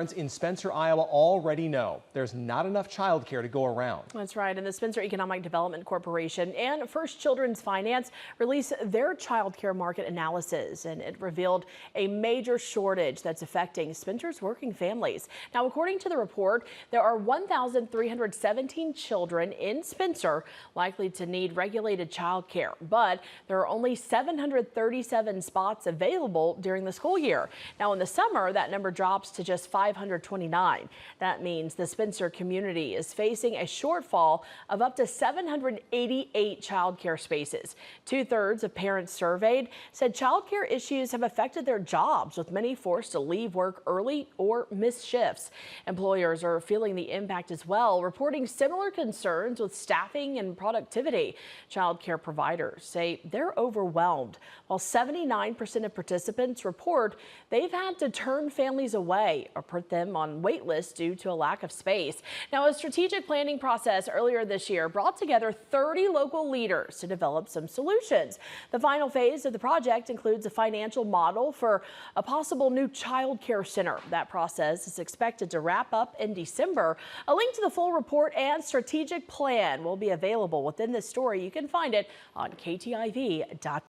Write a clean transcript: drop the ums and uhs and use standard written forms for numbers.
Parents in Spencer, Iowa already know there's not enough childcare to go around. That's right. And the Spencer Economic Development Corporation and First Children's Finance released their child care market analysis, and it revealed a major shortage that's affecting Spencer's working families. Now, according to the report, there are 1,317 children in Spencer likely to need regulated child care, but there are only 737 spots available during the school year. Now, in the summer, that number drops to just 529. That means the Spencer community is facing a shortfall of up to 788 child care spaces. 2/3 of parents surveyed said child care issues have affected their jobs, with many forced to leave work early or miss shifts. Employers are feeling the impact as well, reporting similar concerns with staffing and productivity. Child care providers say they're overwhelmed, while 79% of participants report they've had to turn families away or put them on wait lists due to a lack of space. Now, a strategic planning process earlier this year brought together 30 local leaders to develop some solutions. The final phase of the project includes a financial model for a possible new child care center. That process is expected to wrap up in December. A link to the full report and strategic plan will be available within this story. You can find it on KTIV.com.